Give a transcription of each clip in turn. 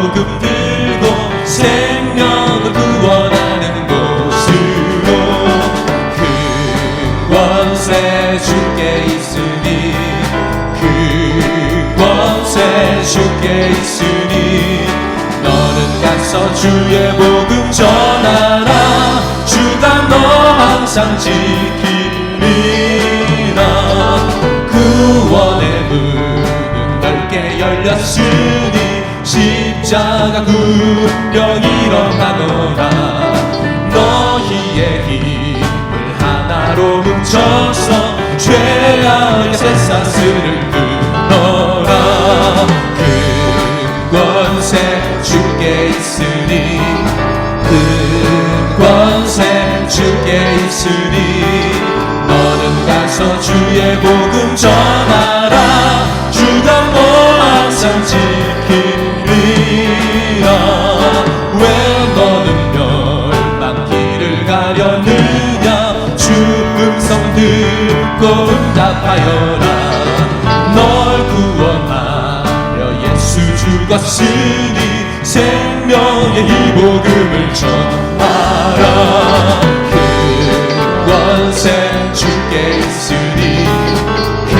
복음 들고 생명을 구원하는 곳으로 그 권세 주께 있으니 그 권세 주께 있으니 너는 가서 주의 복음 전하라 주가 너 항상 지키리라 구원의 문은 넓게 열렸으니 십자가 군병 일어나노라 너희의 힘을 하나로 뭉쳐서 죄악의 쇠사슬을 끊어라 큰 권세 주께 있으니 큰 권세 주께 있으니 너는 가서 주의 복음 전하라 주가 너 항상 지키리라 왜 너는 멸망길을 가려느냐 주 음성 듣고 응답하여라 널 구원하려 예수 죽었으니 생명의 이 복음을 전하라 큰 권세 주께 있으니 큰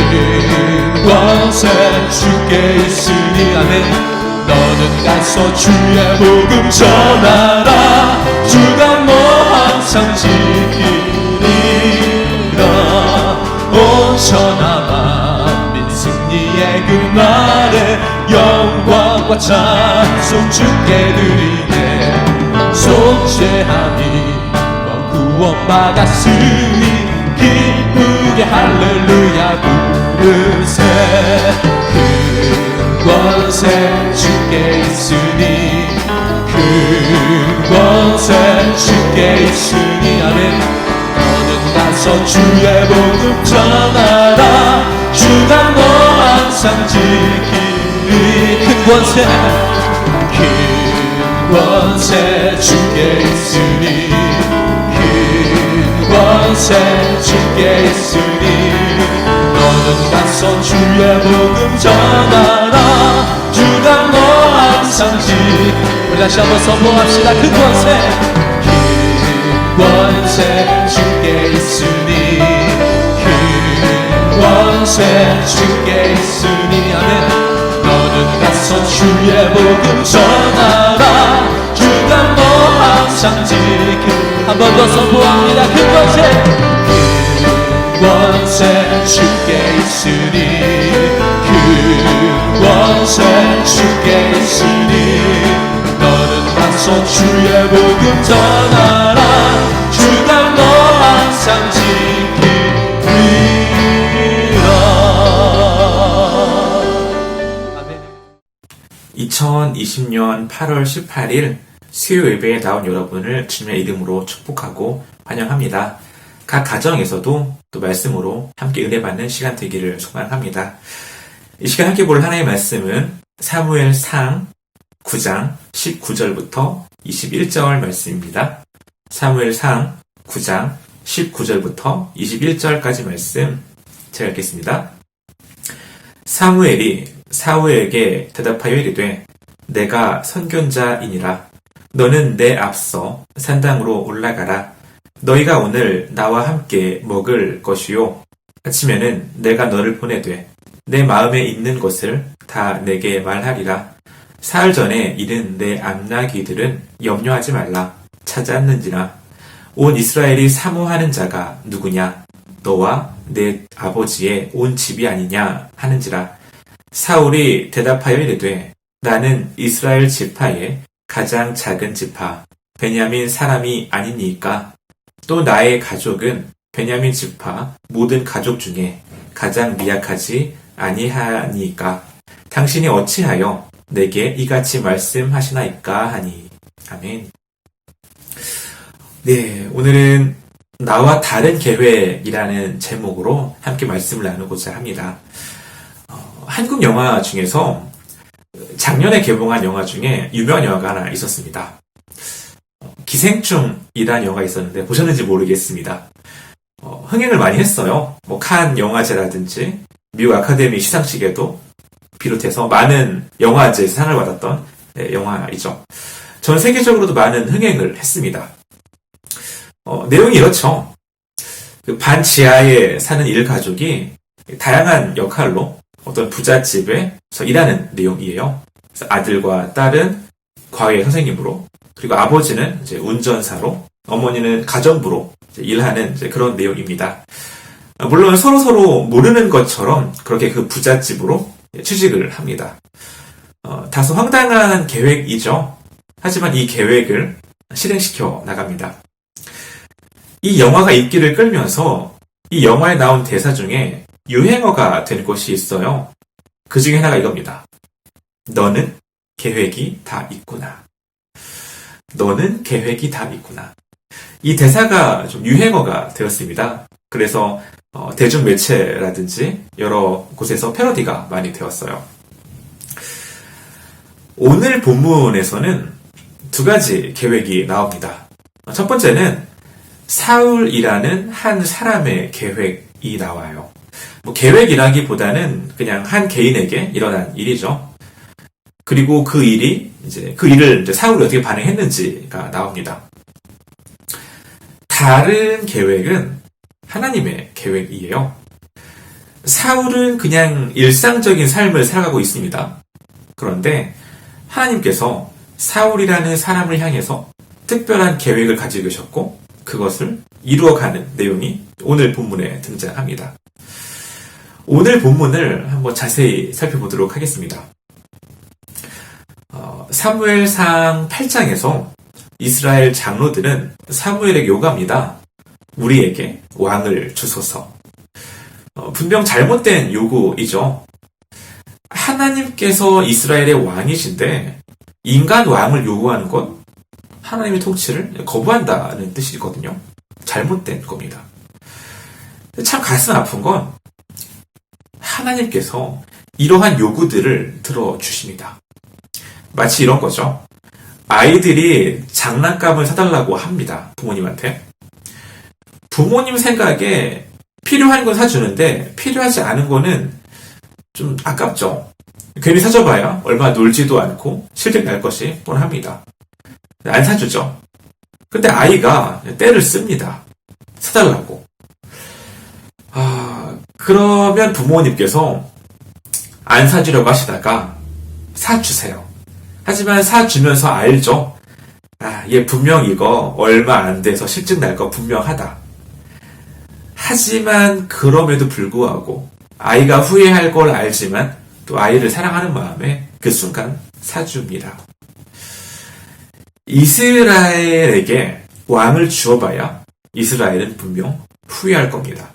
권세 주께 있으니 아멘 너는 가서 주의 복음 전하라 주가 너 항상 지키리라 온 천하 만민 승리의 그날에 영광과 찬송 주께 드리네 속죄함이 구원받았으니 기쁘게 할렐루야 부르세 큰 권세 주께 있으니 큰 권세 주께 있으니 아멘 너는 가서 주의 복음 전하라 주가 너 항상 지키리 큰 권세 큰 권세 주께 있으니 큰 권세 주께 있으니 너는 가서 주의 복음 전하라 주가 너 항상 우리 다시 한번 선포합시다 큰 권세 큰 권세 주께 있으니 큰 권세 주께 있으니 아멘 너는 가서 주의 복음 전하라 주가 너 항상 지키 한 번 더 선포합니다 큰 권세 큰 권세 주께 있으니 큰 권세 주께 있으니 너는 가서 주의 복음 전하라 주가 너 항상 지키리라 아멘 2020년 8월 18일 수요 예배에 나온 여러분을 주님의 이름으로 축복하고 환영합니다. 각 가정에서도 또 말씀으로 함께 은혜 받는 시간 되기를 소망합니다. 이 시간 함께 볼 하나님의 말씀은 사무엘상 9장 19절부터 21절 말씀입니다. 사무엘상 9장 19절부터 21절까지 말씀 제가 읽겠습니다. 사무엘이 사울에게 대답하여 이르되 내가 선견자이니라 너는 내 앞서 산당으로 올라가라 너희가 오늘 나와 함께 먹을 것이요 아침에는 내가 너를 보내되 내 마음에 있는 것을 다 내게 말하리라 사흘 전에 이른 내 암나기들은 염려하지 말라 찾았는지라 온 이스라엘이 사모하는 자가 누구냐 너와 내 아버지의 온 집이 아니냐 하는지라 사울이 대답하여 이르되 나는 이스라엘 지파의 가장 작은 지파 베냐민 사람이 아니니까 또 나의 가족은 베냐민 지파 모든 가족 중에 가장 미약하지 아니하니까 당신이 어찌하여 내게 이같이 말씀하시나이까 하니 아멘. 네, 오늘은 나와 다른 계획이라는 제목으로 함께 말씀을 나누고자 합니다. 한국 영화 중에서 작년에 개봉한 영화 중에 유명한 영화가 하나 있었습니다. 기생충이라는 영화가 있었는데 보셨는지 모르겠습니다. 흥행을 많이 했어요. 칸 영화제라든지 미국 아카데미 시상식에도 비롯해서 많은 영화제에서 상을 받았던 영화이죠. 전 세계적으로도 많은 흥행을 했습니다. 내용이 이렇죠. 그 반지하에 사는 일가족이 다양한 역할로 어떤 부잣집에서 일하는 내용이에요. 그래서 아들과 딸은 과외 선생님으로, 그리고 아버지는 이제 운전사로, 어머니는 가정부로 일하는 이제 그런 내용입니다. 물론 서로 모르는 것처럼 그렇게 그 부잣집으로 취직을 합니다. 다소 황당한 계획이죠. 하지만 이 계획을 실행시켜 나갑니다. 이 영화가 인기를 끌면서 이 영화에 나온 대사 중에 유행어가 된 것이 있어요. 그 중에 하나가 이겁니다. 너는 계획이 다 있구나. 너는 계획이 다 있구나. 이 대사가 좀 유행어가 되었습니다. 그래서 대중매체라든지 여러 곳에서 패러디가 많이 되었어요. 오늘 본문에서는 두 가지 계획이 나옵니다. 첫 번째는 사울이라는 한 사람의 계획이 나와요. 계획이라기보다는 그냥 한 개인에게 일어난 일이죠. 그리고 그 일을 사울이 어떻게 반응했는지가 나옵니다. 다른 계획은 하나님의 계획이에요. 사울은 그냥 일상적인 삶을 살아가고 있습니다. 그런데 하나님께서 사울이라는 사람을 향해서 특별한 계획을 가지고 계셨고 그것을 이루어가는 내용이 오늘 본문에 등장합니다. 오늘 본문을 한번 자세히 살펴보도록 하겠습니다. 사무엘상 8장에서 이스라엘 장로들은 사무엘에게 요구합니다. 우리에게 왕을 주소서. 분명 잘못된 요구이죠. 하나님께서 이스라엘의 왕이신데 인간 왕을 요구하는 건 하나님의 통치를 거부한다는 뜻이거든요. 잘못된 겁니다. 참 가슴 아픈 건 하나님께서 이러한 요구들을 들어주십니다. 마치 이런 거죠. 아이들이 장난감을 사달라고 합니다. 부모님한테. 부모님 생각에 필요한 건 사주는데 필요하지 않은 거는 좀 아깝죠. 괜히 사줘봐야 얼마 놀지도 않고 실증 날 것이 뻔합니다. 안 사주죠. 근데 아이가 때를 씁니다. 사달라고. 그러면 부모님께서 안 사주려고 하시다가 사주세요. 하지만 사주면서 알죠. 얘 분명 이거 얼마 안 돼서 실증 날 거 분명하다. 하지만 그럼에도 불구하고 아이가 후회할 걸 알지만 또 아이를 사랑하는 마음에 그 순간 사줍니다. 이스라엘에게 왕을 주어봐야 이스라엘은 분명 후회할 겁니다.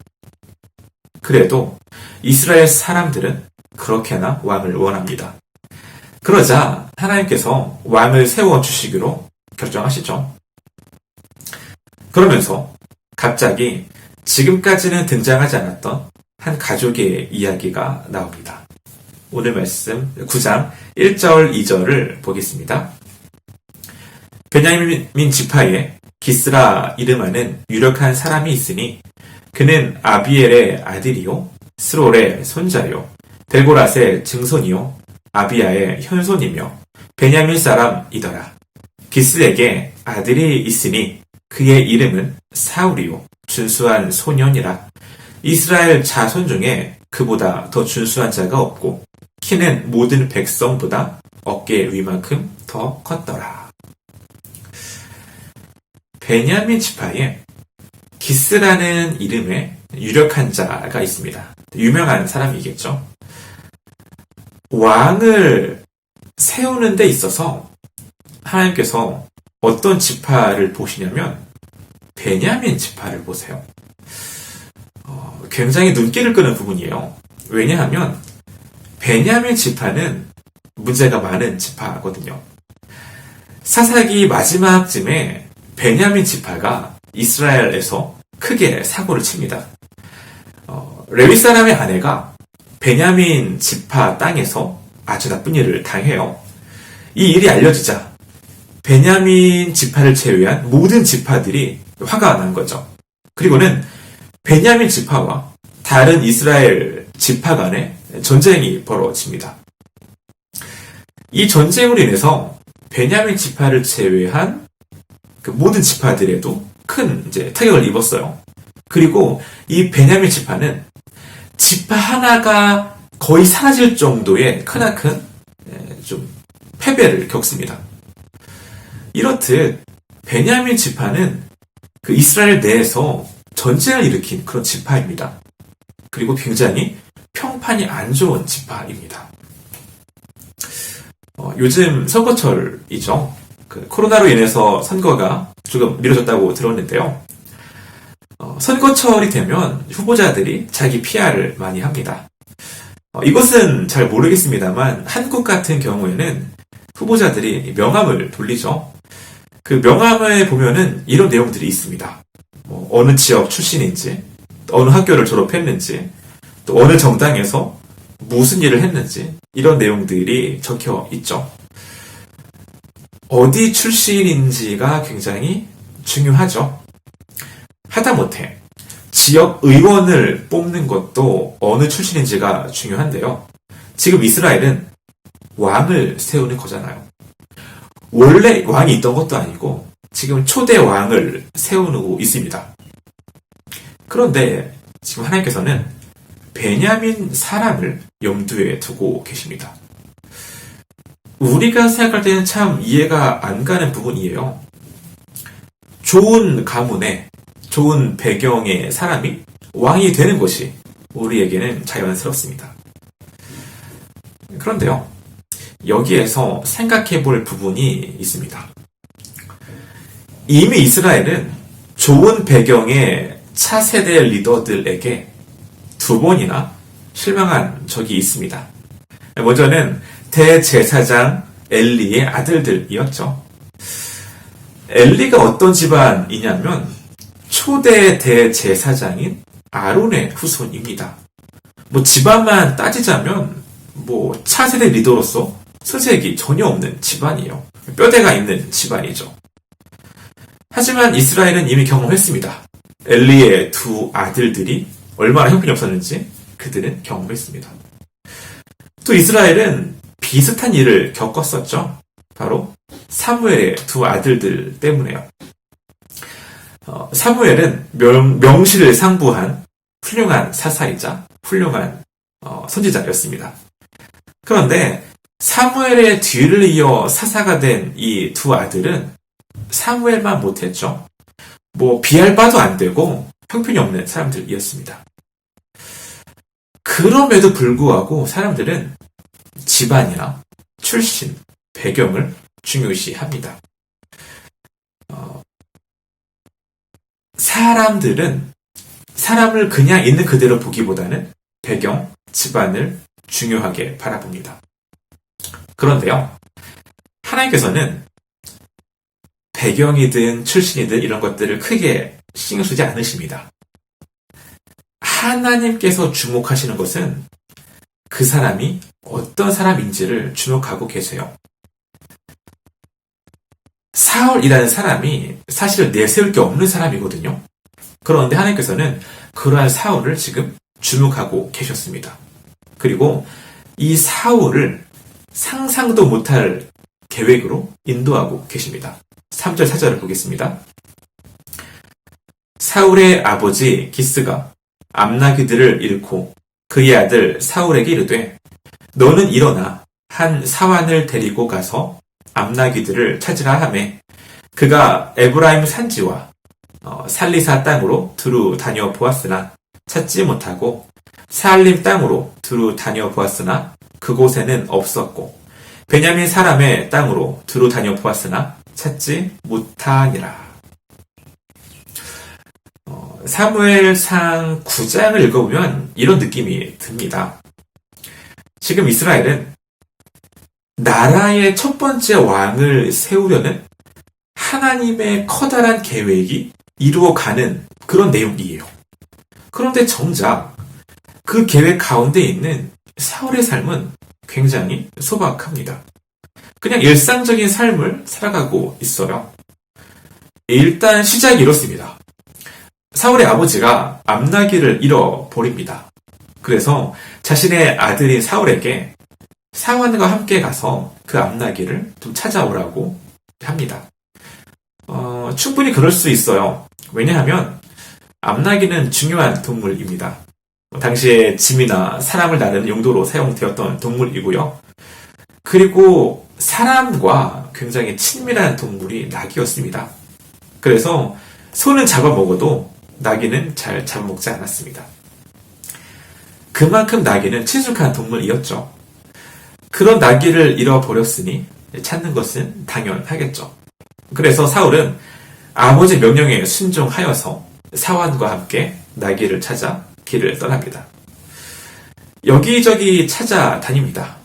그래도 이스라엘 사람들은 그렇게나 왕을 원합니다. 그러자 하나님께서 왕을 세워주시기로 결정하시죠. 그러면서 갑자기 지금까지는 등장하지 않았던 한 가족의 이야기가 나옵니다. 오늘 말씀 9장 1절 2절을 보겠습니다. 베냐민 지파에 기스라 이름하는 유력한 사람이 있으니 그는 아비엘의 아들이요 스롤의 손자요 벨고랏의 증손이요 아비야의 현손이며 베냐민 사람이더라. 기스에게 아들이 있으니 그의 이름은 사울이요 준수한 소년이라. 이스라엘 자손 중에 그보다 더 준수한 자가 없고 키는 모든 백성보다 어깨 위만큼 더 컸더라. 베냐민 지파에 기스라는 이름의 유력한 자가 있습니다. 유명한 사람이겠죠. 왕을 세우는 데 있어서 하나님께서 어떤 지파를 보시냐면 베냐민 지파를 보세요. 굉장히 눈길을 끄는 부분이에요. 왜냐하면 베냐민 지파는 문제가 많은 지파거든요. 사사기 마지막쯤에 베냐민 지파가 이스라엘에서 크게 사고를 칩니다. 레위 사람의 아내가 베냐민 지파 땅에서 아주 나쁜 일을 당해요. 이 일이 알려지자 베냐민 지파를 제외한 모든 지파들이 화가 난 거죠. 그리고는 베냐민 지파와 다른 이스라엘 지파 간에 전쟁이 벌어집니다. 이 전쟁으로 인해서 베냐민 지파를 제외한 그 모든 지파들에도 큰 이제 타격을 입었어요. 그리고 이 베냐민 지파는 지파 하나가 거의 사라질 정도의 크나큰 좀 패배를 겪습니다. 이렇듯 베냐민 지파는 그 이스라엘 내에서 전쟁을 일으킨 그런 지파입니다. 그리고 굉장히 평판이 안 좋은 지파입니다. 요즘 선거철이죠. 그 코로나로 인해서 선거가 조금 미뤄졌다고 들었는데요. 선거철이 되면 후보자들이 자기 PR을 많이 합니다. 이것은 잘 모르겠습니다만 한국 같은 경우에는 후보자들이 명함을 돌리죠. 그 명함에 보면은 이런 내용들이 있습니다. 어느 지역 출신인지, 어느 학교를 졸업했는지, 또 어느 정당에서 무슨 일을 했는지 이런 내용들이 적혀 있죠. 어디 출신인지가 굉장히 중요하죠. 하다못해 지역 의원을 뽑는 것도 어느 출신인지가 중요한데요. 지금 이스라엘은 왕을 세우는 거잖아요. 원래 왕이 있던 것도 아니고 지금 초대 왕을 세우고 있습니다. 그런데 지금 하나님께서는 베냐민 사람을 염두에 두고 계십니다. 우리가 생각할 때는 참 이해가 안 가는 부분이에요. 좋은 가문에 좋은 배경의 사람이 왕이 되는 것이 우리에게는 자연스럽습니다. 그런데요, 여기에서 생각해 볼 부분이 있습니다. 이미 이스라엘은 좋은 배경의 차세대 리더들에게 2번이나 실망한 적이 있습니다. 먼저는 대제사장 엘리의 아들들이었죠. 엘리가 어떤 집안이냐면 초대 대제사장인 아론의 후손입니다. 집안만 따지자면 차세대 리더로서 수색이 전혀 없는 집안이에요. 뼈대가 있는 집안이죠. 하지만 이스라엘은 이미 경험했습니다. 엘리의 2 아들들이 얼마나 형편이 없었는지 그들은 경험했습니다. 또 이스라엘은 비슷한 일을 겪었었죠. 바로 사무엘의 2 아들들 때문에요. 사무엘은 명실을 상부한 훌륭한 사사이자 훌륭한 선지자였습니다. 그런데 사무엘의 뒤를 이어 사사가 된 이 2 아들은 사무엘만 못했죠. 비할 바도 안 되고 형편이 없는 사람들이었습니다. 그럼에도 불구하고 사람들은 집안이나 출신, 배경을 중요시합니다. 사람들은 사람을 그냥 있는 그대로 보기보다는 배경, 집안을 중요하게 바라봅니다. 그런데요, 하나님께서는 배경이든 출신이든 이런 것들을 크게 신경 쓰지 않으십니다. 하나님께서 주목하시는 것은 그 사람이 어떤 사람인지를 주목하고 계세요. 사울이라는 사람이 사실 내세울 게 없는 사람이거든요. 그런데 하나님께서는 그러한 사울을 지금 주목하고 계셨습니다. 그리고 이 사울을 상상도 못할 계획으로 인도하고 계십니다. 3절 4절을 보겠습니다. 사울의 아버지 기스가 암나귀들을 잃고 그의 아들 사울에게 이르되 너는 일어나 한 사환을 데리고 가서 암나귀들을 찾으라 하매 그가 에브라임 산지와 살리사 땅으로 두루 다녀 보았으나 찾지 못하고 사알림 땅으로 두루 다녀 보았으나 그곳에는 없었고 베냐민 사람의 땅으로 두루 다녀 보았으나 찾지 못하니라. 사무엘상 9장을 읽어보면 이런 느낌이 듭니다. 지금 이스라엘은 나라의 첫 번째 왕을 세우려는 하나님의 커다란 계획이 이루어가는 그런 내용이에요. 그런데 정작 그 계획 가운데 있는 사울의 삶은 굉장히 소박합니다. 그냥 일상적인 삶을 살아가고 있어요. 일단 시작이 이렇습니다. 사울의 아버지가 암나귀를 잃어버립니다. 그래서 자신의 아들인 사울에게 사원과 함께 가서 그 암나귀를 좀 찾아오라고 합니다. 충분히 그럴 수 있어요. 왜냐하면 암나귀는 중요한 동물입니다. 당시에 짐이나 사람을 나르는 용도로 사용되었던 동물이고요. 그리고 사람과 굉장히 친밀한 동물이 낙이었습니다. 그래서 손은 잡아먹어도 낙이는 잘 잡아먹지 않았습니다. 그만큼 낙이는 친숙한 동물이었죠. 그런 낙이를 잃어버렸으니 찾는 것은 당연하겠죠. 그래서 사울은 아버지 명령에 순종하여서 사환과 함께 낙이를 찾아 길을 떠납니다. 여기저기 찾아다닙니다.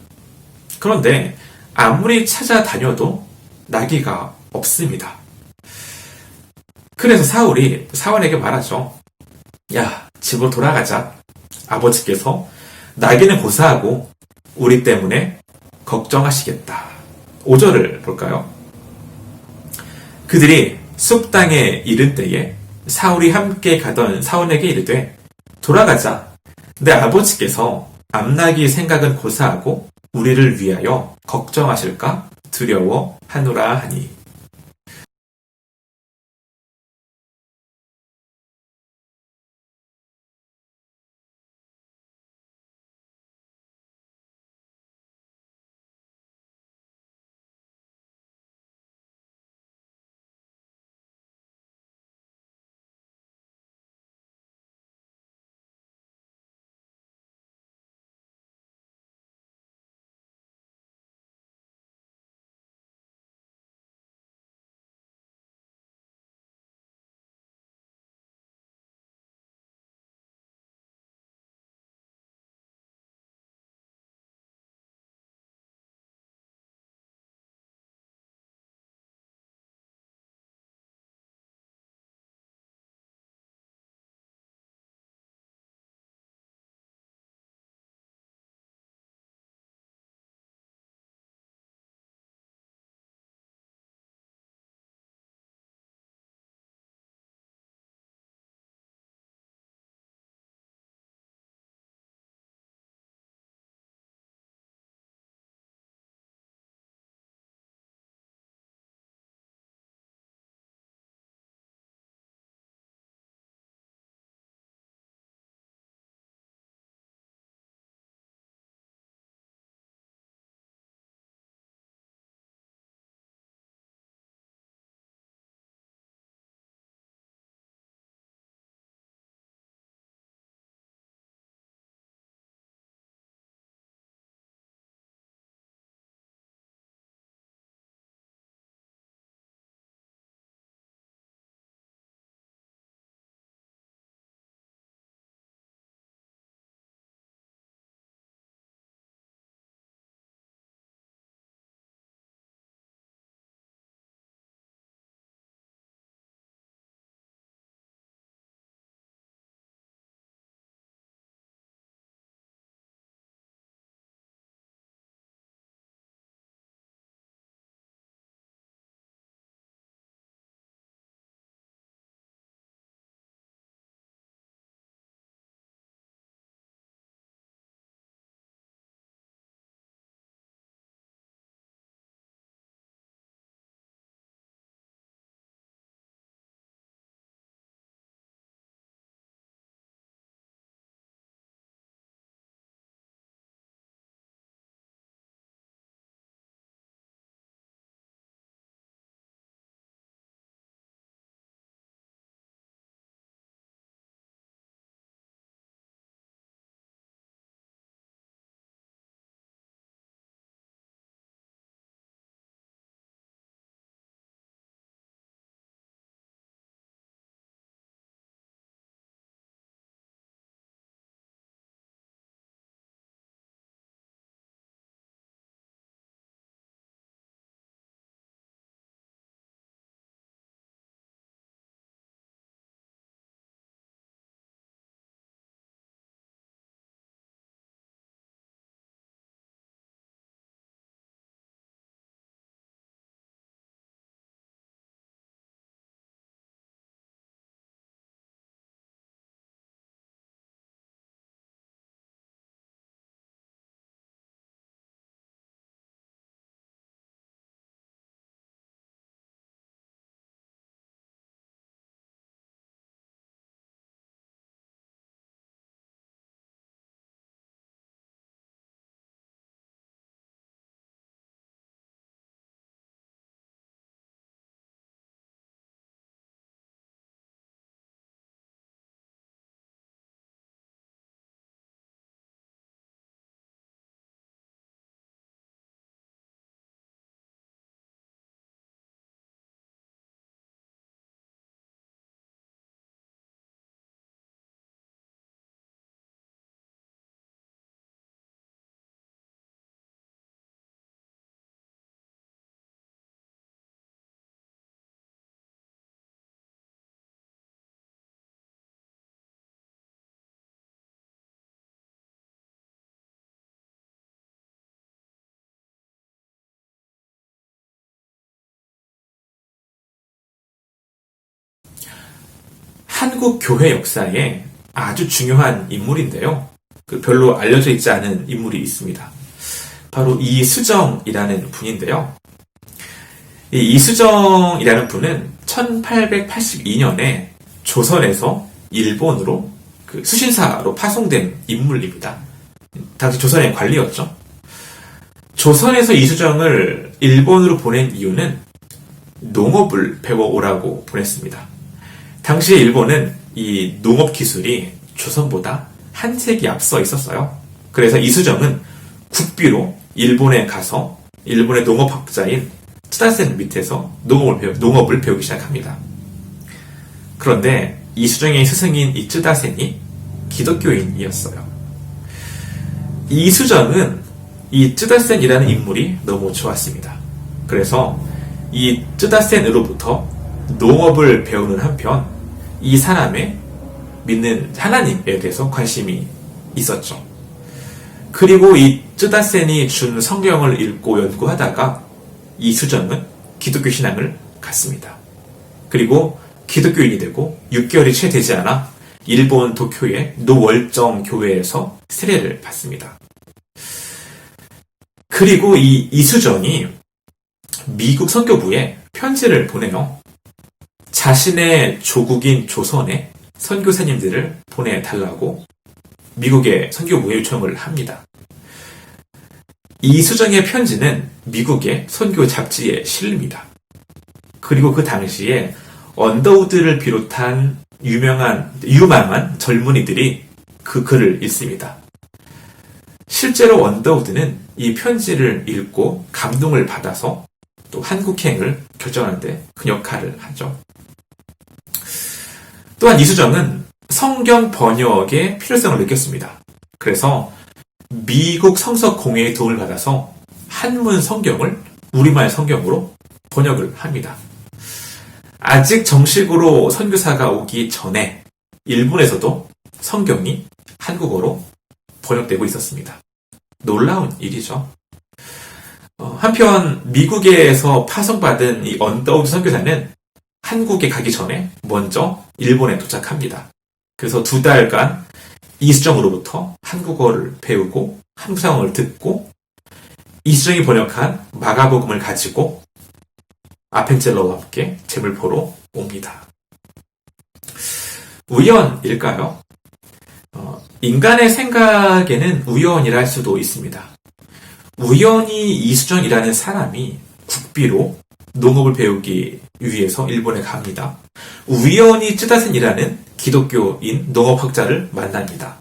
그런데 아무리 찾아다녀도 낙이가 없습니다. 그래서 사울이 사환에게 말하죠. 야, 집으로 돌아가자. 아버지께서 낙이는 고사하고 우리 때문에 걱정하시겠다. 5절을 볼까요? 그들이 숲 땅에 이른 때에 사울이 함께 가던 사원에게 이르되 돌아가자. 내 아버지께서 암나기 생각은 고사하고 우리를 위하여 걱정하실까 두려워하노라 하니 한국 교회 역사에 아주 중요한 인물인데요. 별로 알려져 있지 않은 인물이 있습니다. 바로 이수정이라는 분인데요. 이 이수정이라는 분은 1882년에 조선에서 일본으로 수신사로 파송된 인물입니다. 당시 조선의 관리였죠. 조선에서 이수정을 일본으로 보낸 이유는 농업을 배워오라고 보냈습니다. 당시에 일본은 이 농업 기술이 조선보다 한 세기 앞서 있었어요. 그래서 이수정은 국비로 일본에 가서 일본의 농업학자인 쯔다센 밑에서 농업을 배우기 시작합니다. 그런데 이수정의 스승인 이 쯔다센이 기독교인이었어요. 이수정은 이 쯔다센이라는 인물이 너무 좋았습니다. 그래서 이 쯔다센으로부터 농업을 배우는 한편 이 사람의 믿는 하나님에 대해서 관심이 있었죠. 그리고 이 쯔다센이 준 성경을 읽고 연구하다가 이수정은 기독교 신앙을 갖습니다. 그리고 기독교인이 되고 6개월이 채 되지 않아 일본 도쿄의 노월정 교회에서 세례를 받습니다. 그리고 이 이수정이 미국 선교부에 편지를 보내요. 자신의 조국인 조선에 선교사님들을 보내달라고 미국의 선교부에 요청을 합니다. 이수정의 편지는 미국의 선교 잡지에 실립니다. 그리고 그 당시에 언더우드를 비롯한 유망한 젊은이들이 그 글을 읽습니다. 실제로 언더우드는 이 편지를 읽고 감동을 받아서 또 한국행을 결정하는데 큰 역할을 하죠. 또한 이수정은 성경 번역의 필요성을 느꼈습니다. 그래서 미국 성서공회의 도움을 받아서 한문 성경을 우리말 성경으로 번역을 합니다. 아직 정식으로 선교사가 오기 전에 일본에서도 성경이 한국어로 번역되고 있었습니다. 놀라운 일이죠. 한편 미국에서 파송받은 이 언더우드 선교사는 한국에 가기 전에 먼저 일본에 도착합니다. 그래서 2달간 이수정으로부터 한국어를 배우고 한국 상황을 듣고 이수정이 번역한 마가복음을 가지고 아펜젤러와 함께 재물 보러 옵니다. 우연일까요? 인간의 생각에는 우연이라 할 수도 있습니다. 우연히 이수정이라는 사람이 국비로 농업을 배우기 위해서 일본에 갑니다. 우연히 쯔다센이라는 기독교인 농업학자를 만납니다.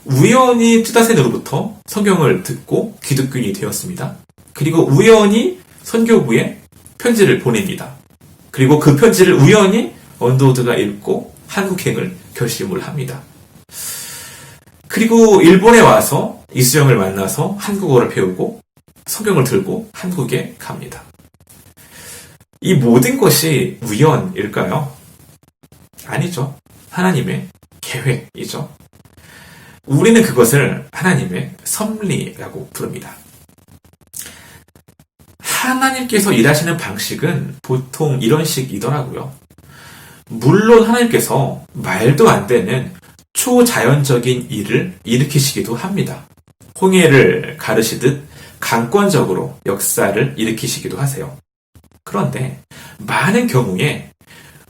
우연히 쯔다센으로부터 성경을 듣고 기독교인이 되었습니다. 그리고 우연히 선교부에 편지를 보냅니다. 그리고 그 편지를 우연히 언더우드가 읽고 한국행을 결심을 합니다. 그리고 일본에 와서 이수정을 만나서 한국어를 배우고 성경을 들고 한국에 갑니다. 이 모든 것이 우연일까요? 아니죠. 하나님의 계획이죠. 우리는 그것을 하나님의 섭리라고 부릅니다. 하나님께서 일하시는 방식은 보통 이런 식이더라고요. 물론 하나님께서 말도 안 되는 초자연적인 일을 일으키시기도 합니다. 홍해를 가르시듯 강권적으로 역사를 일으키시기도 하세요. 그런데 많은 경우에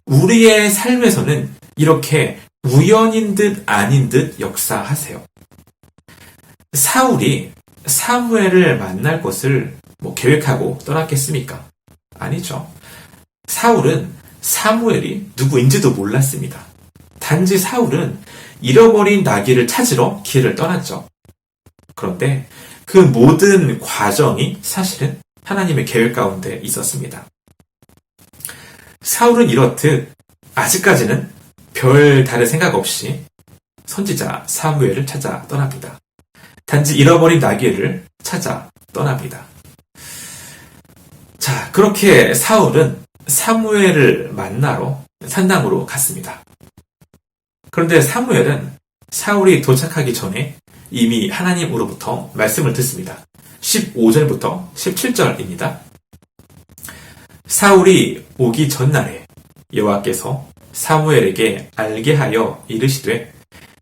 우리의 삶에서는 이렇게 우연인 듯 아닌 듯 역사하세요. 사울이 사무엘을 만날 것을 계획하고 떠났겠습니까? 아니죠. 사울은 사무엘이 누구인지도 몰랐습니다. 단지 사울은 잃어버린 나귀를 찾으러 길을 떠났죠. 그런데 그 모든 과정이 사실은 하나님의 계획 가운데 있었습니다. 사울은 이렇듯 아직까지는 별 다른 생각 없이 선지자 사무엘을 찾아 떠납니다. 단지 잃어버린 나귀를 찾아 떠납니다. 자, 그렇게 사울은 사무엘을 만나러 산당으로 갔습니다. 그런데 사무엘은 사울이 도착하기 전에 이미 하나님으로부터 말씀을 듣습니다. 15절부터 17절입니다. 사울이 오기 전날에 여호와께서 사무엘에게 알게 하여 이르시되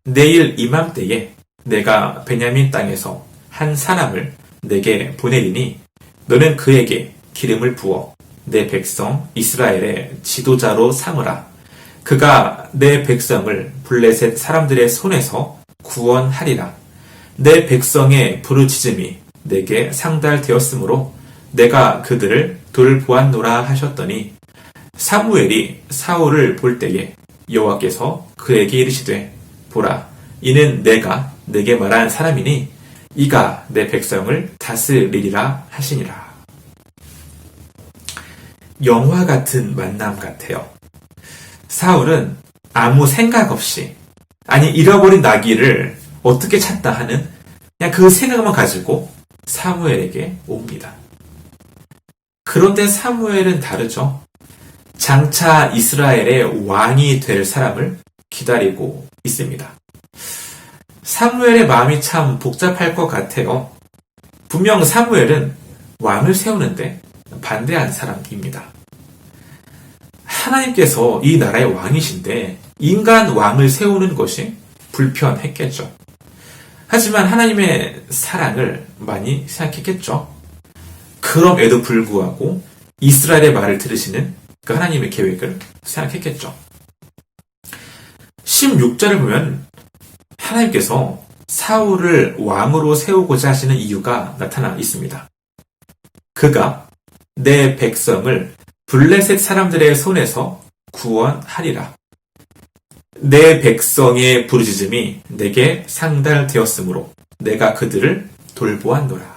내일 이맘때에 내가 베냐민 땅에서 한 사람을 내게 보내리니 너는 그에게 기름을 부어 내 백성 이스라엘의 지도자로 삼으라. 그가 내 백성을 블레셋 사람들의 손에서 구원하리라. 내 백성의 부르짖음이 내게 상달되었으므로 내가 그들을 돌보았노라 하셨더니 사무엘이 사울을 볼 때에 여호와께서 그에게 이르시되 보라 이는 내가 내게 말한 사람이니 이가 내 백성을 다스리리라 하시니라. 영화 같은 만남 같아요. 사울은 아무 생각 없이 아니 잃어버린 나귀를 어떻게 찾다 하는 그냥 그 생각만 가지고 사무엘에게 옵니다. 그런데 사무엘은 다르죠. 장차 이스라엘의 왕이 될 사람을 기다리고 있습니다. 사무엘의 마음이 참 복잡할 것 같아요. 분명 사무엘은 왕을 세우는데 반대한 사람입니다. 하나님께서 이 나라의 왕이신데 인간 왕을 세우는 것이 불편했겠죠. 하지만 하나님의 사랑을 많이 생각했겠죠. 그럼에도 불구하고 이스라엘의 말을 들으시는 그 하나님의 계획을 생각했겠죠. 16절을 보면 하나님께서 사울을 왕으로 세우고자 하시는 이유가 나타나 있습니다. 그가 내 백성을 블레셋 사람들의 손에서 구원하리라. 내 백성의 부르짖음이 내게 상달되었으므로 내가 그들을 돌보았노라.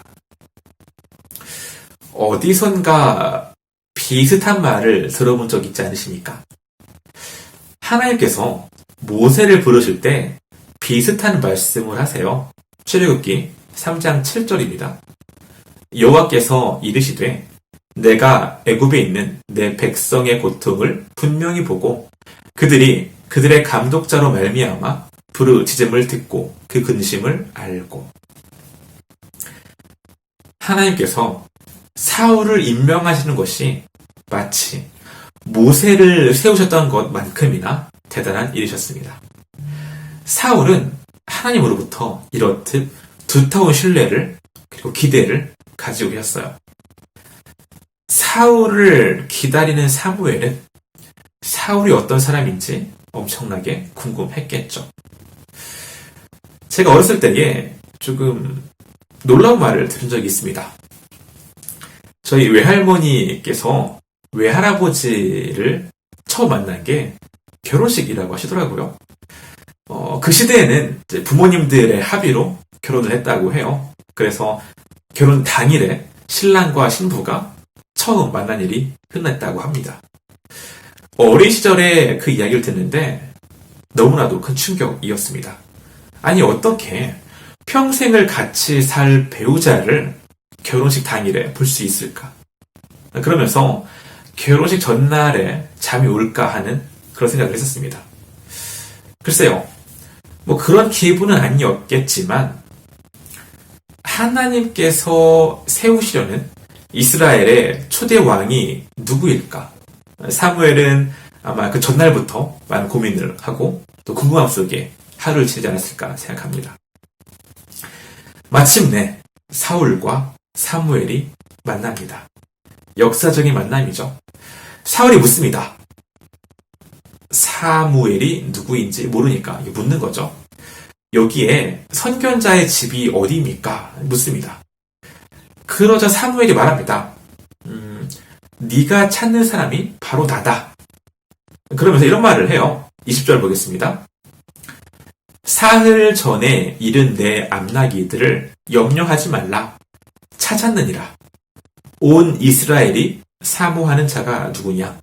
어디선가 비슷한 말을 들어본 적 있지 않으십니까? 하나님께서 모세를 부르실 때 비슷한 말씀을 하세요. 출애굽기 3장 7절입니다. 여호와께서 이르시되 내가 애굽에 있는 내 백성의 고통을 분명히 보고 그들이 그들의 감독자로 말미암아 부르짖음을 듣고 그 근심을 알고. 하나님께서 사울을 임명하시는 것이 마치 모세를 세우셨던 것만큼이나 대단한 일이셨습니다. 사울은 하나님으로부터 이렇듯 두터운 신뢰를 그리고 기대를 가지고 계셨어요. 사울을 기다리는 사무엘은 사울이 어떤 사람인지 엄청나게 궁금했겠죠. 제가 어렸을 때에 조금 놀라운 말을 들은 적이 있습니다. 저희 외할머니께서 외할아버지를 처음 만난 게 결혼식이라고 하시더라고요. 그 시대에는 이제 부모님들의 합의로 결혼을 했다고 해요. 그래서 결혼 당일에 신랑과 신부가 처음 만난 일이 끝났다고 합니다. 어린 시절에 그 이야기를 듣는데 너무나도 큰 충격이었습니다. 아니 어떻게 평생을 같이 살 배우자를 결혼식 당일에 볼 수 있을까? 그러면서 결혼식 전날에 잠이 올까 하는 그런 생각을 했었습니다. 글쎄요, 뭐 그런 기분은 아니었겠지만 하나님께서 세우시려는 이스라엘의 초대 왕이 누구일까? 사무엘은 아마 그 전날부터 많은 고민을 하고 또 궁금함 속에 하루를 지내지 않았을까 생각합니다. 마침내 사울과 사무엘이 만납니다. 역사적인 만남이죠. 사울이 묻습니다. 사무엘이 누구인지 모르니까 묻는 거죠. 여기에 선견자의 집이 어디입니까? 묻습니다. 그러자 사무엘이 말합니다. 네가 찾는 사람이 바로 나다. 그러면서 이런 말을 해요. 20절 보겠습니다. 사흘 전에 잃은 내 암나기들을 염려하지 말라. 찾았느니라. 온 이스라엘이 사모하는 자가 누구냐?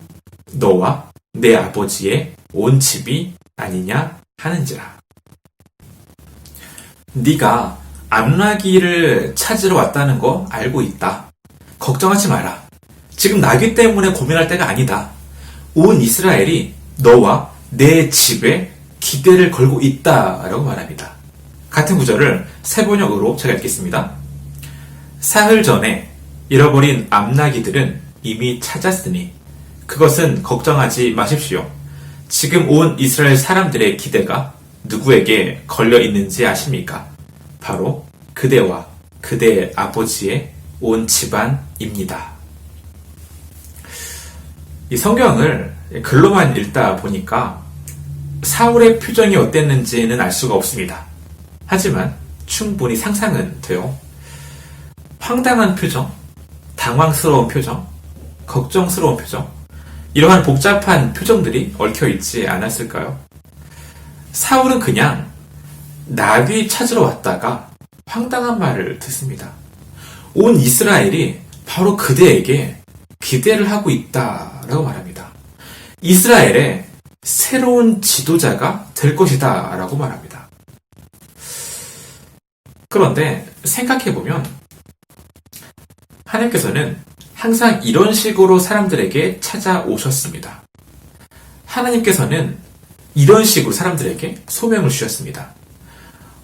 너와 내 아버지의 온 집이 아니냐 하는지라. 네가 암나기를 찾으러 왔다는 거 알고 있다. 걱정하지 마라. 지금 나귀 때문에 고민할 때가 아니다. 온 이스라엘이 너와 내 집에 기대를 걸고 있다라고 말합니다. 같은 구절을 새 번역으로 제가 읽겠습니다. 사흘 전에 잃어버린 암나기들은 이미 찾았으니 그것은 걱정하지 마십시오. 지금 온 이스라엘 사람들의 기대가 누구에게 걸려 있는지 아십니까? 바로 그대와 그대의 아버지의 온 집안입니다. 이 성경을 글로만 읽다 보니까 사울의 표정이 어땠는지는 알 수가 없습니다. 하지만 충분히 상상은 돼요. 황당한 표정, 당황스러운 표정, 걱정스러운 표정, 이러한 복잡한 표정들이 얽혀있지 않았을까요? 사울은 그냥 나귀 찾으러 왔다가 황당한 말을 듣습니다. 온 이스라엘이 바로 그대에게 기대를 하고 있다라고 말합니다. 이스라엘의 새로운 지도자가 될 것이다 라고 말합니다. 그런데 생각해보면 하나님께서는 항상 이런 식으로 사람들에게 찾아오셨습니다. 하나님께서는 이런 식으로 사람들에게 소명을 주셨습니다.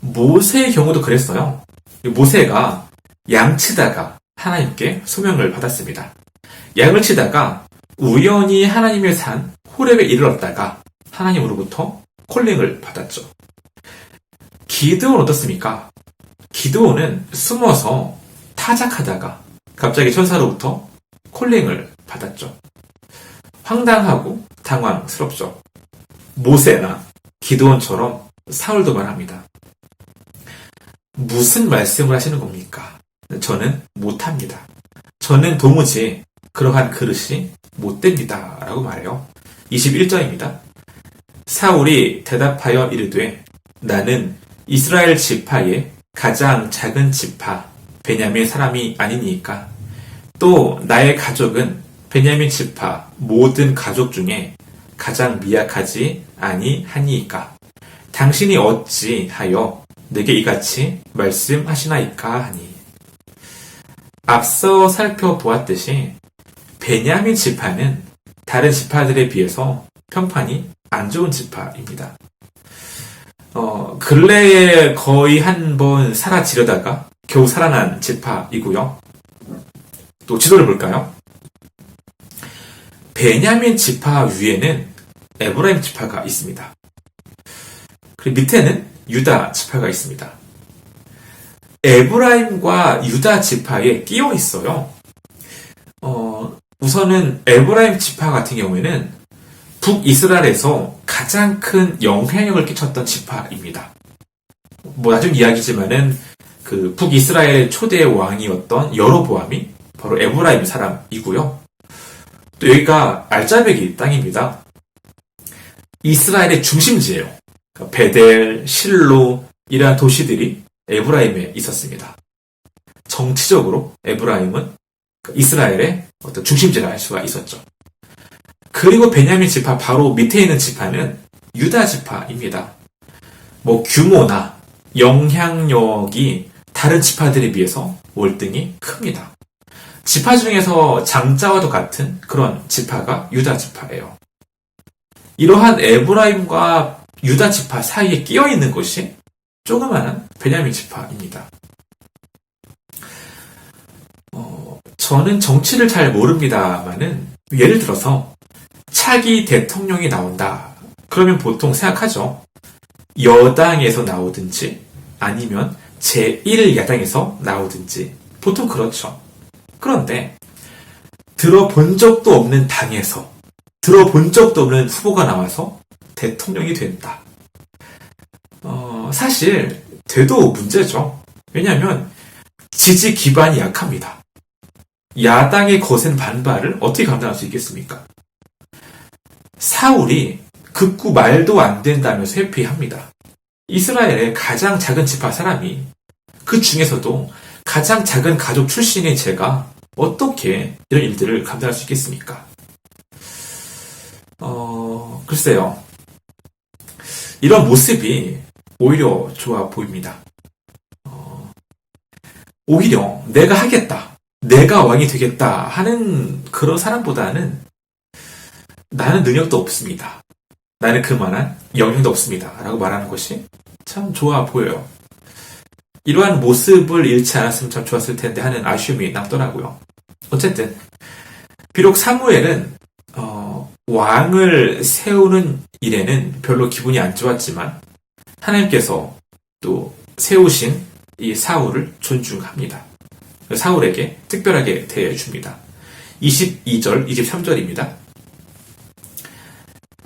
모세의 경우도 그랬어요. 모세가 양치다가 하나님께 소명을 받았습니다. 양을 치다가 우연히 하나님의 산 호렙에 이르렀다가 하나님으로부터 콜링을 받았죠. 기드온은 어떻습니까? 기드온은 숨어서 타작하다가 갑자기 천사로부터 콜링을 받았죠. 황당하고 당황스럽죠. 모세나 기드온처럼 사울도 말합니다. 무슨 말씀을 하시는 겁니까? 저는 못합니다. 저는 도무지 그러한 그릇이 못됩니다. 라고 말해요. 21절입니다. 사울이 대답하여 이르되 나는 이스라엘 지파의 가장 작은 지파 베냐민 사람이 아니니까 또 나의 가족은 베냐민 지파 모든 가족 중에 가장 미약하지 아니하니이까 당신이 어찌하여 내게 이같이 말씀하시나이까 하니 앞서 살펴보았듯이 베냐민 지파는 다른 지파들에 비해서 평판이 안 좋은 지파입니다. 근래에 거의 한 번 사라지려다가 겨우 살아난 지파이고요. 또 지도를 볼까요? 베냐민 지파 위에는 에브라임 지파가 있습니다. 그리고 밑에는 유다 지파가 있습니다. 에브라임과 유다 지파에 끼어 있어요. 우선은 에브라임 지파 같은 경우에는 북이스라엘에서 가장 큰 영향력을 끼쳤던 지파입니다. 나중 이야기지만은 그 북이스라엘의 초대 왕이었던 여로보암이 바로 에브라임 사람이고요. 또 여기가 알짜배기 땅입니다. 이스라엘의 중심지예요. 그러니까 베델, 실로 이러한 도시들이 에브라임에 있었습니다. 정치적으로 에브라임은 이스라엘의 어떤 중심지라 할 수가 있었죠. 그리고 베냐민 지파 바로 밑에 있는 지파는 유다 지파입니다. 규모나 영향력이 다른 지파들에 비해서 월등히 큽니다. 지파 중에서 장자와도 같은 그런 지파가 유다 지파예요. 이러한 에브라임과 유다 지파 사이에 끼어 있는 것이 조그마한 베냐민 지파입니다. 저는 정치를 잘 모릅니다만은 예를 들어서 차기 대통령이 나온다. 그러면 보통 생각하죠. 여당에서 나오든지 아니면 제1야당에서 나오든지 보통 그렇죠. 그런데 들어본 적도 없는 당에서 들어본 적도 없는 후보가 나와서 대통령이 된다. 사실 돼도 문제죠. 왜냐하면 지지 기반이 약합니다. 야당의 거센 반발을 어떻게 감당할 수 있겠습니까? 사울이 극구 말도 안 된다면서 회피합니다. 이스라엘의 가장 작은 지파 사람이 그 중에서도 가장 작은 가족 출신의 제가 어떻게 이런 일들을 감당할 수 있겠습니까? 글쎄요. 이런 모습이 오히려 좋아 보입니다. 오히려 내가 하겠다, 내가 왕이 되겠다 하는 그런 사람보다는 나는 능력도 없습니다. 나는 그만한 영향도 없습니다. 라고 말하는 것이 참 좋아 보여요. 이러한 모습을 잃지 않았으면 참 좋았을 텐데 하는 아쉬움이 남더라고요. 어쨌든 비록 사무엘은 왕을 세우는 일에는 별로 기분이 안 좋았지만 하나님께서 또 세우신 이 사울을 존중합니다. 사울에게 특별하게 대해줍니다. 22절, 23절입니다.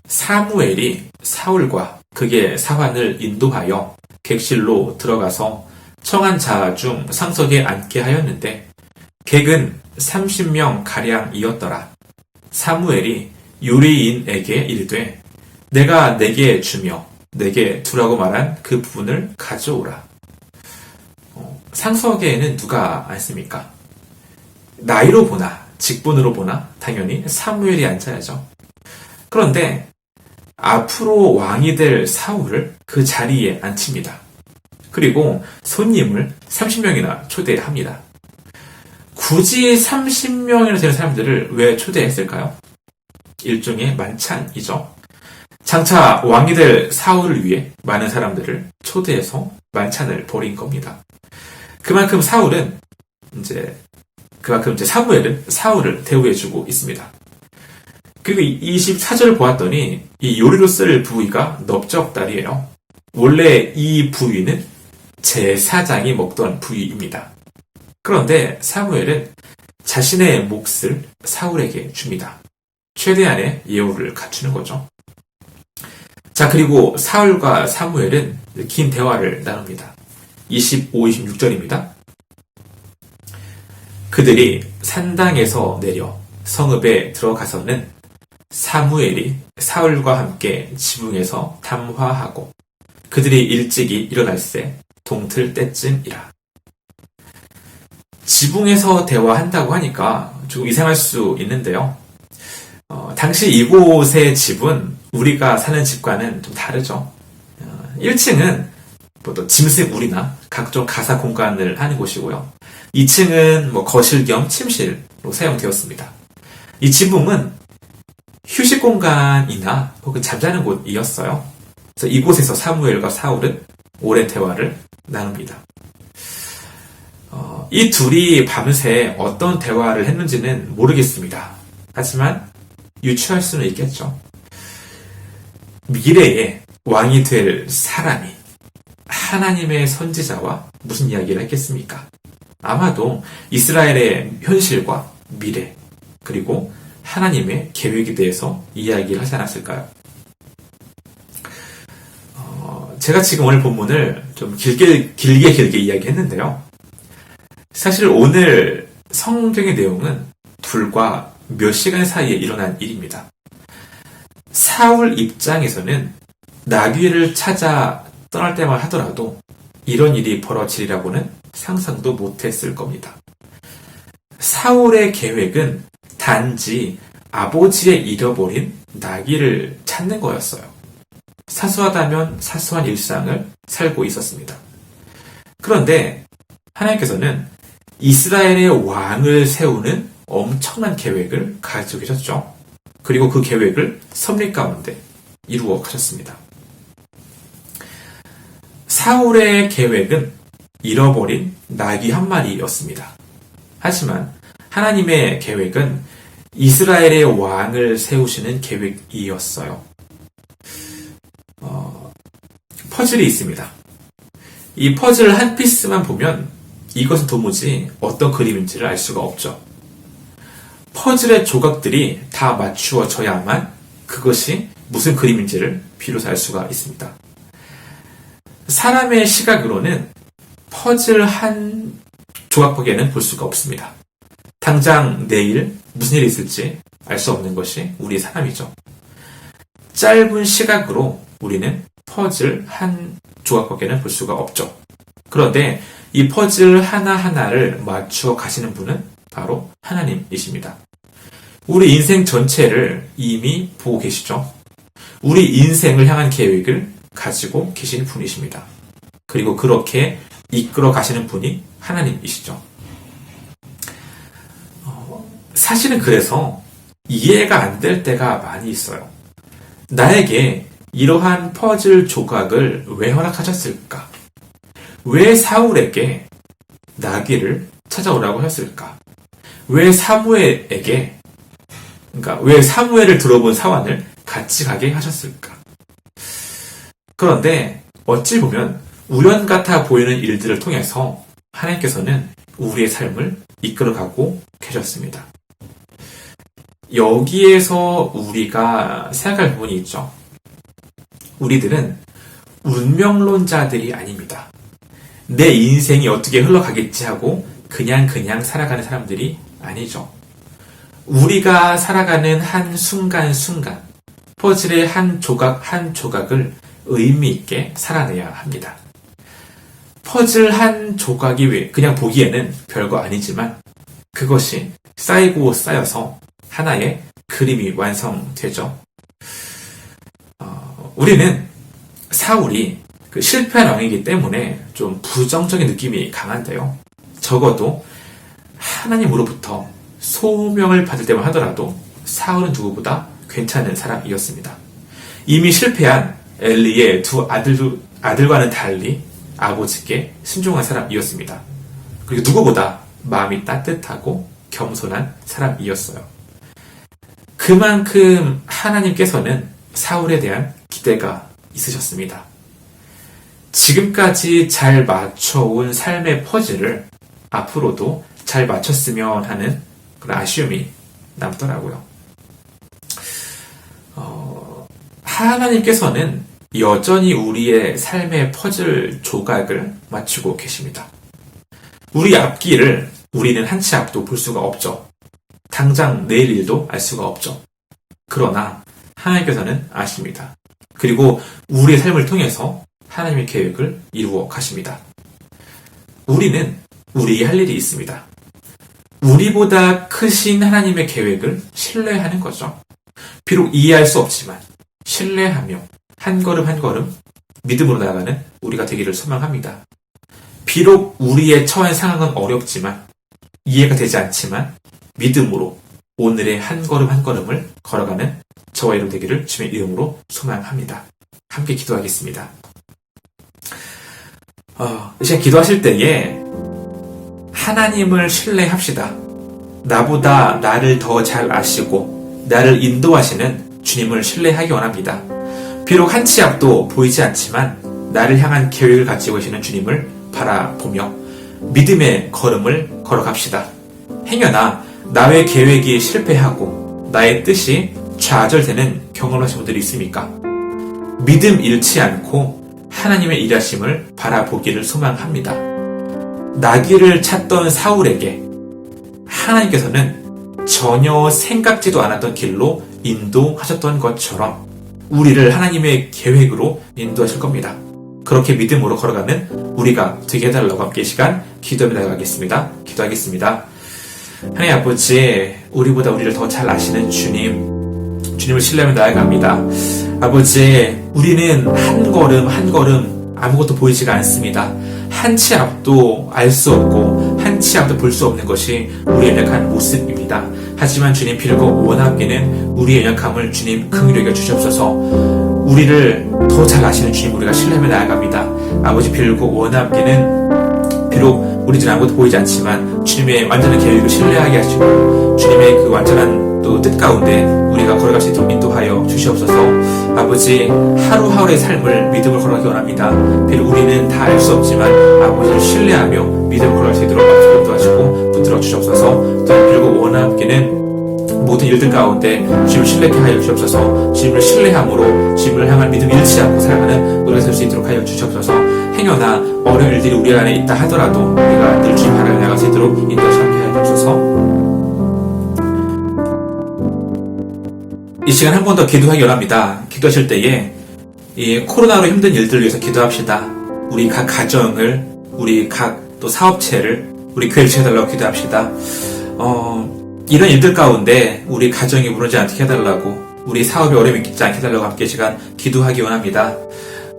사무엘이 사울과 그의 사환을 인도하여 객실로 들어가서 청한 자 중 상석에 앉게 하였는데 객은 30명 가량이었더라. 사무엘이 요리인에게 이르되 내가 내게 주며 내게 두라고 말한 그 부분을 가져오라. 상석에는 누가 앉습니까? 나이로 보나 직분으로 보나 당연히 사무엘이 앉아야죠. 그런데 앞으로 왕이 될 사울을 그 자리에 앉힙니다. 그리고 손님을 30명이나 초대합니다. 굳이 30명이나 되는 사람들을 왜 초대했을까요? 일종의 만찬이죠. 장차 왕이 될 사울을 위해 많은 사람들을 초대해서 만찬을 벌인 겁니다. 그만큼 사무엘은 사울을 대우해주고 있습니다. 그리고 24절을 보았더니 이 요리로 쓸 부위가 넓적다리예요. 원래 이 부위는 제사장이 먹던 부위입니다. 그런데 사무엘은 자신의 몫을 사울에게 줍니다. 최대한의 예우를 갖추는 거죠. 자, 그리고 사울과 사무엘은 긴 대화를 나눕니다. 25, 26절입니다. 그들이 산당에서 내려 성읍에 들어가서는 사무엘이 사울과 함께 지붕에서 담화하고 그들이 일찍이 일어날새 동틀 때쯤이라. 지붕에서 대화한다고 하니까 조금 이상할 수 있는데요. 당시 이곳의 집은 우리가 사는 집과는 좀 다르죠. 1층은 또 짐승우리나 각종 가사 공간을 하는 곳이고요. 2층은 거실 겸 침실로 사용되었습니다. 이 지붕은 휴식 공간이나 혹은 잠자는 곳이었어요. 그래서 이곳에서 사무엘과 사울은 오랜 대화를 나눕니다. 이 둘이 밤새 어떤 대화를 했는지는 모르겠습니다. 하지만 유추할 수는 있겠죠. 미래에 왕이 될 사람이 하나님의 선지자와 무슨 이야기를 했겠습니까? 아마도 이스라엘의 현실과 미래, 그리고 하나님의 계획에 대해서 이야기를 하지 않았을까요? 제가 지금 오늘 본문을 좀 길게 이야기했는데요. 사실 오늘 성경의 내용은 불과 몇 시간 사이에 일어난 일입니다. 사울 입장에서는 나귀를 찾아 떠날 때만 하더라도 이런 일이 벌어지리라고는 상상도 못했을 겁니다. 사울의 계획은 단지 아버지의 잃어버린 나귀를 찾는 거였어요. 사소하다면 사소한 일상을 살고 있었습니다. 그런데 하나님께서는 이스라엘의 왕을 세우는 엄청난 계획을 가지고 계셨죠. 그리고 그 계획을 섭리 가운데 이루어 가셨습니다. 사울의 계획은 잃어버린 나귀 한 마리였습니다. 하지만 하나님의 계획은 이스라엘의 왕을 세우시는 계획이었어요. 퍼즐이 있습니다. 이 퍼즐 한 피스만 보면 이것은 도무지 어떤 그림인지를 알 수가 없죠. 퍼즐의 조각들이 다 맞추어져야만 그것이 무슨 그림인지를 비로소 알 수가 있습니다. 사람의 시각으로는 퍼즐 한 조각밖에는 볼 수가 없습니다. 당장 내일 무슨 일이 있을지 알 수 없는 것이 우리 사람이죠. 짧은 시각으로 우리는 퍼즐 한 조각밖에는 볼 수가 없죠. 그런데 이 퍼즐 하나하나를 맞추어 가시는 분은 바로 하나님이십니다. 우리 인생 전체를 이미 보고 계시죠. 우리 인생을 향한 계획을 가지고 계신 분이십니다. 그리고 그렇게 이끌어 가시는 분이 하나님이시죠. 사실은 그래서 이해가 안 될 때가 많이 있어요. 나에게 이러한 퍼즐 조각을 왜 허락하셨을까? 왜 사울에게 나귀를 찾아오라고 하셨을까? 왜 사무엘에게 그러니까 왜 사무엘을 들어본 사환을 같이 가게 하셨을까? 그런데 어찌 보면 우연 같아 보이는 일들을 통해서 하나님께서는 우리의 삶을 이끌어가고 계셨습니다. 여기에서 우리가 생각할 부분이 있죠. 우리들은 운명론자들이 아닙니다. 내 인생이 어떻게 흘러가겠지 하고 그냥 살아가는 사람들이 아니죠. 우리가 살아가는 한 순간순간, 퍼즐의 한 조각 한 조각을 의미 있게 살아내야 합니다. 퍼즐 한 조각이 그냥 보기에는 별거 아니지만 그것이 쌓이고 쌓여서 하나의 그림이 완성되죠. 우리는 사울이 그 실패한 왕이기 때문에 좀 부정적인 느낌이 강한데요. 적어도 하나님으로부터 소명을 받을 때만 하더라도 사울은 누구보다 괜찮은 사람이었습니다. 이미 실패한 엘리의 두 아들과는 달리 아버지께 순종한 사람이었습니다. 그리고 누구보다 마음이 따뜻하고 겸손한 사람이었어요. 그만큼 하나님께서는 사울에 대한 기대가 있으셨습니다. 지금까지 잘 맞춰온 삶의 퍼즐을 앞으로도 잘 맞췄으면 하는 그런 아쉬움이 남더라고요. 하나님께서는 여전히 우리의 삶의 퍼즐 조각을 맞추고 계십니다. 우리 앞길을 우리는 한 치 앞도 볼 수가 없죠. 당장 내일 일도 알 수가 없죠. 그러나 하나님께서는 아십니다. 그리고 우리의 삶을 통해서 하나님의 계획을 이루어 가십니다. 우리는 우리에게 할 일이 있습니다. 우리보다 크신 하나님의 계획을 신뢰하는 거죠. 비록 이해할 수 없지만 신뢰하며 한 걸음 한 걸음 믿음으로 나아가는 우리가 되기를 소망합니다. 비록 우리의 처한 상황은 어렵지만 이해가 되지 않지만 믿음으로 오늘의 한 걸음 한 걸음을 걸어가는 저와 여러분 되기를 주님의 이름으로 소망합니다. 함께 기도하겠습니다. 이제 기도하실 때에 하나님을 신뢰합시다. 나보다 나를 더 잘 아시고 나를 인도하시는 주님을 신뢰하기 원합니다. 비록 한 치 앞도 보이지 않지만 나를 향한 계획을 가지고 계시는 주님을 바라보며 믿음의 걸음을 걸어갑시다. 행여나 나의 계획이 실패하고 나의 뜻이 좌절되는 경험을 하신 분들이 있습니까? 믿음 잃지 않고 하나님의 일하심을 바라보기를 소망합니다. 나귀를 찾던 사울에게 하나님께서는 전혀 생각지도 않았던 길로 인도하셨던 것처럼 우리를 하나님의 계획으로 인도하실 겁니다. 그렇게 믿음으로 걸어가는 우리가 되게 해달라고 함께 이 시간 기도하며 나가겠습니다. 기도하겠습니다. 하나님 아버지, 우리보다 우리를 더 잘 아시는 주님을 신뢰하며 나아갑니다. 아버지, 우리는 한 걸음 한 걸음 아무것도 보이지가 않습니다. 한 치 앞도 알 수 없고 한 치 앞도 볼 수 없는 것이 우리의 연약한 모습입니다. 하지만 주님 빌고 원하기는 우리의 연약함을 주님 긍휼히 여겨 주시옵소서. 우리를 더 잘 아시는 주님 우리가 신뢰하며 나아갑니다. 아버지 빌고 원하기는 비록 우리들은 아무것도 보이지 않지만 주님의 완전한 계획을 신뢰하게 하시고 주님의 그 완전한 또 뜻 가운데 우리가 걸어갈 수 있도록 인도하여 주시옵소서. 아버지, 하루하루의 삶을 믿음을 걸어가기 원합니다. 비록 우리는 다 알 수 없지만 아버지를 신뢰하며 믿음을 걸어갈 수 있도록 앞으로 인도하시고 붙들어 주시옵소서. 또한 빌고 원하기는 모든 일들 가운데 주님을 신뢰케 하여 주시옵소서. 주님을 신뢰함으로 주님을 향한 믿음 잃지 않고 살아가는 우리가 될 수 있도록 하여 주시옵소서. 행여나 어려운 일들이 우리 안에 있다 하더라도 우리가 늘 주님 하나님 나갈 수 있도록 인도하시 함께 하여 주옵소서. 이 시간 한 번 더 기도하기 원합니다. 기도하실 때에 이 코로나로 힘든 일들을 위해서 기도합시다. 우리 각 가정을, 우리 각 또 사업체를, 우리 교회를 지켜달라고 기도합시다. 이런 일들 가운데 우리 가정이 무너지지 않게 해달라고, 우리 사업에 어려움이 있지 않게 해달라고 함께 이 시간 기도하기 원합니다.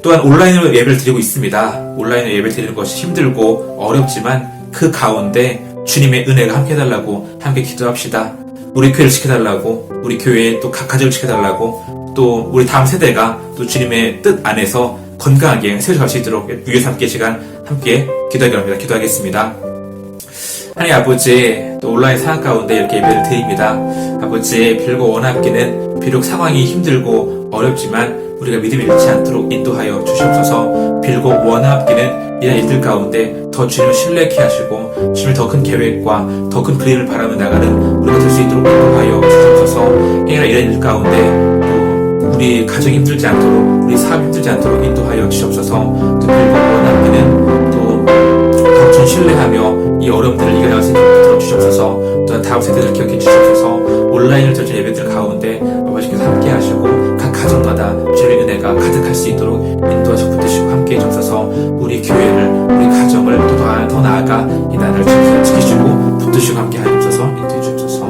또한 온라인으로 예배를 드리고 있습니다. 온라인으로 예배를 드리는 것이 힘들고 어렵지만 그 가운데 주님의 은혜가 함께 해달라고 함께 기도합시다. 우리 교회를 지켜달라고, 우리 교회의 또 각 가정을 지켜달라고, 또 우리 다음 세대가 또 주님의 뜻 안에서 건강하게 세워져 갈 수 있도록 위에서 함께 시간 함께 기도하기 합니다. 기도하겠습니다. 하나님 아버지, 또 온라인 상황 가운데 이렇게 예배를 드립니다. 아버지, 빌고 원함께는 비록 상황이 힘들고 어렵지만 우리가 믿음을 잃지 않도록 인도하여 주시옵소서. 빌고 원함께는 이런 일들 가운데 더 주님을 신뢰케 하시고 주님을 더 큰 계획과 더 큰 그림을 바라며 나가는 우리가 될 수 있도록 인도하여 주시옵소서. 행여나 이런 일 가운데 또 우리 가정이 힘들지 않도록, 우리 사업이 힘들지 않도록 인도하여 주시옵소서. 또 빌고 원함께는 또 더 신뢰하며 이 어려움들을 이겨나갈 수 있도록 들어주시옵소서. 또한 다음 세대를 기억해 주시옵소서. 온라인을 들어준 예배들 가운데 아버지께서 함께 하시고 각 가정마다 주님의 은혜가 가득할 수 있도록 인도하시고 붙드시고 함께 해주옵소서. 우리 교회를, 우리 가정을 더 나아가 이 나라를 지키시고 붙드시고 함께 하옵소서. 인도해 주옵소서.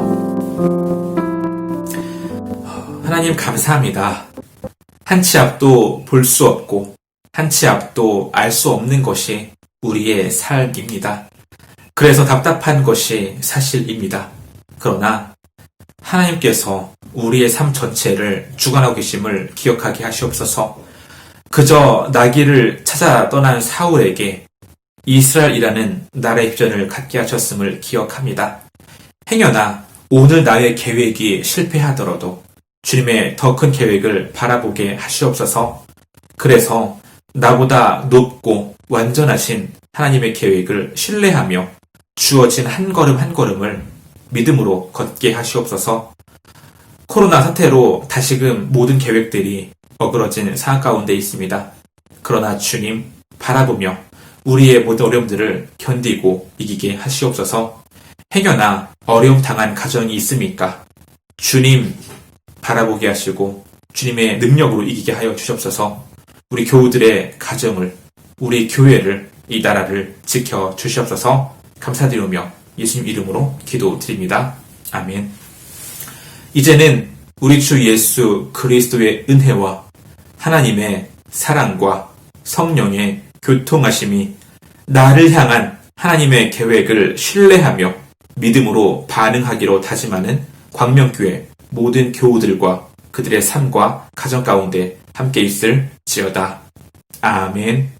하나님 감사합니다. 한 치 앞도 볼 수 없고 한 치 앞도 알 수 없는 것이 우리의 삶입니다. 그래서 답답한 것이 사실입니다. 그러나 하나님께서 우리의 삶 전체를 주관하고 계심을 기억하게 하시옵소서. 그저 나귀를 찾아 떠난 사울에게 이스라엘이라는 나라의 비전을 갖게 하셨음을 기억합니다. 행여나 오늘 나의 계획이 실패하더라도 주님의 더 큰 계획을 바라보게 하시옵소서. 그래서 나보다 높고 완전하신 하나님의 계획을 신뢰하며 주어진 한 걸음 한 걸음을 믿음으로 걷게 하시옵소서. 코로나 사태로 다시금 모든 계획들이 어그러진 상황 가운데 있습니다. 그러나 주님 바라보며 우리의 모든 어려움들을 견디고 이기게 하시옵소서. 행여나 어려움 당한 가정이 있습니까? 주님 바라보게 하시고 주님의 능력으로 이기게 하여 주시옵소서. 우리 교우들의 가정을, 우리 교회를, 이 나라를 지켜 주시옵소서. 감사드리며 예수님 이름으로 기도드립니다. 아멘. 이제는 우리 주 예수 그리스도의 은혜와 하나님의 사랑과 성령의 교통하심이 나를 향한 하나님의 계획을 신뢰하며 믿음으로 반응하기로 다짐하는 광명교회 모든 교우들과 그들의 삶과 가정 가운데 함께 있을지어다. 아멘.